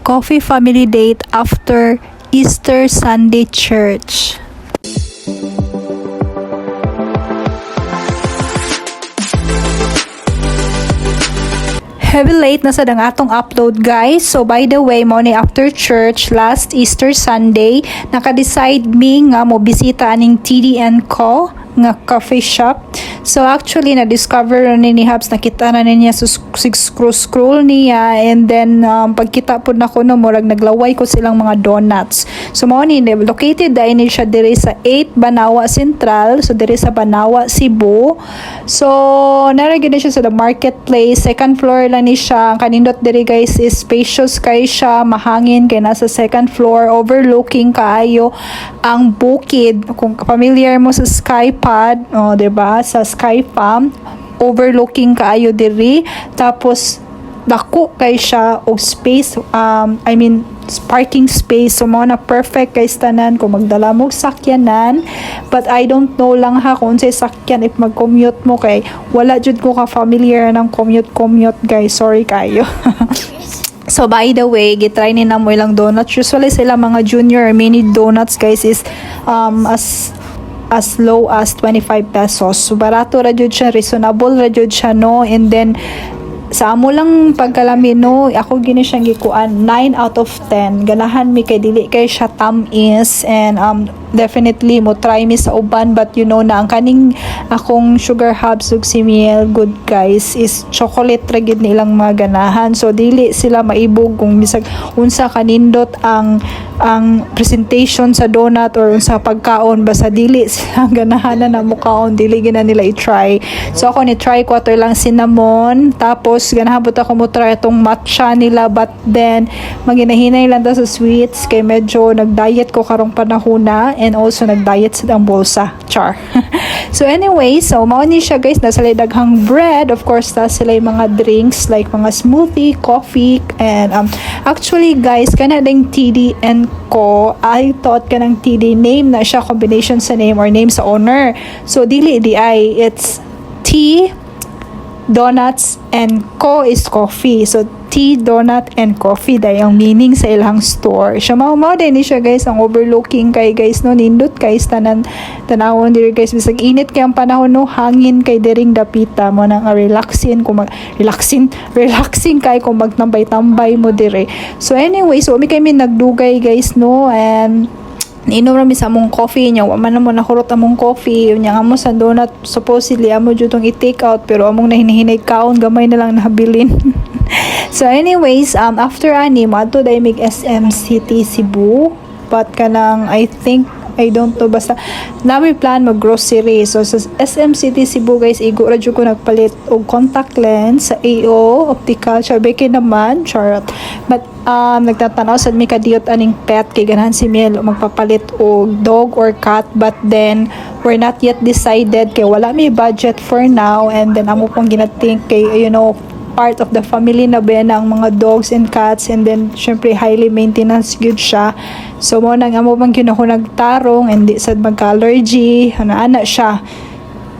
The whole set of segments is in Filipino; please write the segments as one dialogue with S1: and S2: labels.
S1: coffee family date after Easter Sunday church. Heavy late na sa atong upload guys. So by the way, mo ni after church last Easter Sunday, naka-decide mi nga mo bisita aning TD & Co nga coffee shop. So actually na-discover ni Habs, nakita na niya sa scroll niya, and then pagkita po na ko no, murag naglaway ko silang mga donuts. So mo ni located dahil siya diri sa 8 Banawa Central, so diri sa Banawa, Cebu. So naragid na siya sa the marketplace, second floor lang ni siya. Ang kanindot diri guys is spacious kay siya, mahangin kay nasa second floor, overlooking kaayo ang bukid. Kung familiar mo sa Skypad, diba, sa Sky Farm, overlooking kaayo diri. Tapos dako kay siya o space, parking space. So mo na perfect kay tanan kung magdala mo sakyanan. But I don't know lang ha kung say sakyan if mag-commute mo, kay wala jud ko ka familiar ng commute guys, sorry kayo. So by the way, gitry ni na mo ilang donuts. Usually sila mga junior mini donuts guys is as low as 25 pesos. So barato ra jud siya, reasonable ra jud siya no. And then sa amo lang pagkalami no, ako gini siyang gikuan 9 out of 10. Ganahan mi kay dili kay siya tamis, and definitely mo try mi sa uban, but you know na ang kaning akong sugar hubs ug si Miel good guys is chocolate ra gid nilang mga ganahan. So dili sila maibog kung bisag unsa kanindot ang presentation sa donut or sa pagkaon, basta dili sila ganahan na mukaon, dili gina nila i-try. So ako ni try ko ato lang cinnamon, tapos ganahan po ako mo try itong matcha nila, but then maginahinay lang ta sa sweets kay medyo nag-diet ko karong panahona, and also nag-diet sa ang bolsa, char. So anyway, so mao ni siya guys, nasa daghang bread, of course ta sila yung mga drinks like mga smoothie, coffee, and actually guys, kana ding TD & Co, I thought kanang TD name na siya, combination sa name or name sa owner. So dili di ay, it's T Donuts and Co is coffee. So tea, donut, and coffee day ang meaning sa ilang store. Siya mao din ni siya guys, ang overlooking kay guys no, nindot guys tanan tanawon diri guys, bisag init kay ang panahon no, hangin kay diring dapita mo nang relaxing kay kung magtambay-tambay mo dire. So anyway, so kami nagdugay guys no, and inom rami sa among coffee nya, wa man mo nahurot among coffee nya, amo sa donut supposedly amo jud tong i-take out, pero among nahinahinay kaon, gamay na lang nahabilin. So anyways, after ani mato dai mig SM City Cebu, but kanang I don't know, basta namin plan mag-grocery. So sa SM City Cebu guys, igo ra jud ko nagpalit og contact lens sa AO Optical, beke naman, charot. But nagtatanaw sad mi kadiyot aning pet, kay ganahan si Miel magpapalit og dog or cat, but then we're not yet decided kay wala mi budget for now. And then amo pang ginathink kay you know, part of the family na ba ang mga dogs and cats, and then syempre highly maintenance good siya. So mo nang amo bang kinako nagtarong, and di sad magka-allergy ana siya.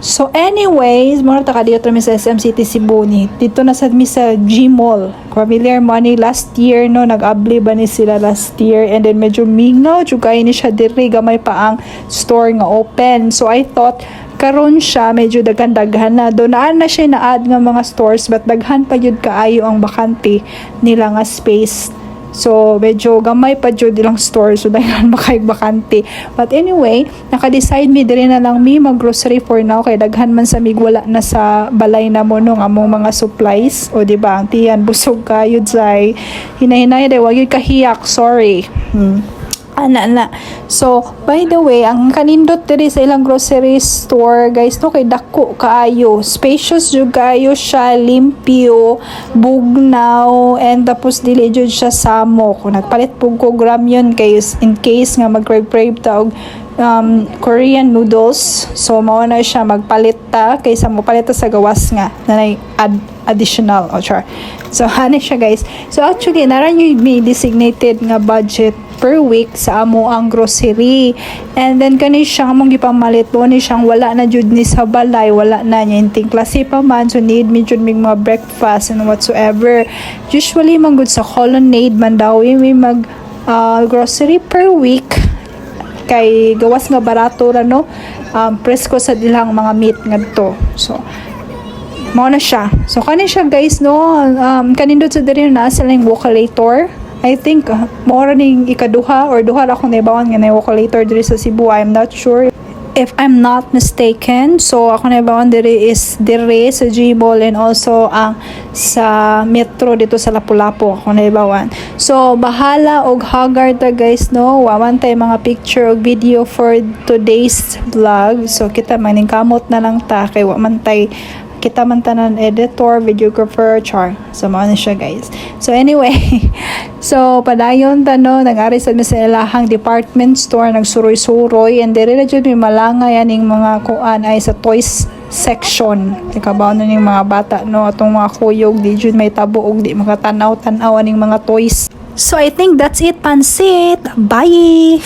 S1: So anyways, mo ta kadiyot mi sa SM City Cebu ni. Dito na sad mi sa G-Mall. Familiar money last year no, nag-abli ba ni sila last year, and then medyo mingaw jud kay ni siya diri, gamay pa ang store nga open. So I thought karon siya medyo daghan-daghan na, donaan na siya na-add nga mga stores, but daghan pa jud kaayo ang bakante nila nga space. So medyo gamay pa jud ilang store, so daghan makay bakante. But anyway, naka-decide mi diri na lang mi mag-grocery for now, kay daghan man sa mig wala na sa balay na mo nung among mga supplies, o di ba? Ang tiyan busog kayo jay. Hinahinay day, wag gyud kahiyak, sorry. Ana. So, by the way, ang kanindot diri sa ilang grocery store, guys, no, kay dako kaayo. Spacious jud kaayo siya, limpyo, bugnaw, and tapos dili jud siya samo. Kung nagpalit pug ko ramyun kay in case nga mag-crave ta og Korean noodles, so mao na siya magpalit ta kaysa mo palit ta sa gawas nga nanay additional, char. So hani siya guys. So actually nara yung may designated nga budget per week sa amo ang grocery. And then kani siya among gipamalit mo ni siyang wala na jud ni sa balay, wala na niya inting klase pa man, so need me jud mig mga breakfast and whatsoever. Usually man gud sa Colonnade man daw may mag grocery per week kay gawas nga barato ra no, presko sa dilang mga meat ngadto. So mao na siya. So kani siya guys no, kanindot sa diri na sa lang Vocalator. I think mao ra ning ikaduha or duha ra akong naibawan nga na Vocalator diri sa Cebu. I'm not sure if I'm not mistaken. So ako naibawan diri is diri sa G-Mall and also ang sa Metro dito sa Lapu-Lapu ako naibawan. So bahala og haggard ta guys no, waman tay mga picture og video for today's vlog. So kita maning kamot na lang ta kay waman tay kita man tanan editor, videographer, char. So mao na siya guys. So anyway, so padayon ta no, nag-ari sa ilahang department store, nagsuroy-suroy and dire na jud may malangay aning mga kuan ay sa toys section. Ikabaw na ning mga bata no, atong mga kuyog di jud may tabo og di makatanaw-tanaw aning mga toys. So I think that's it, pansit. Bye.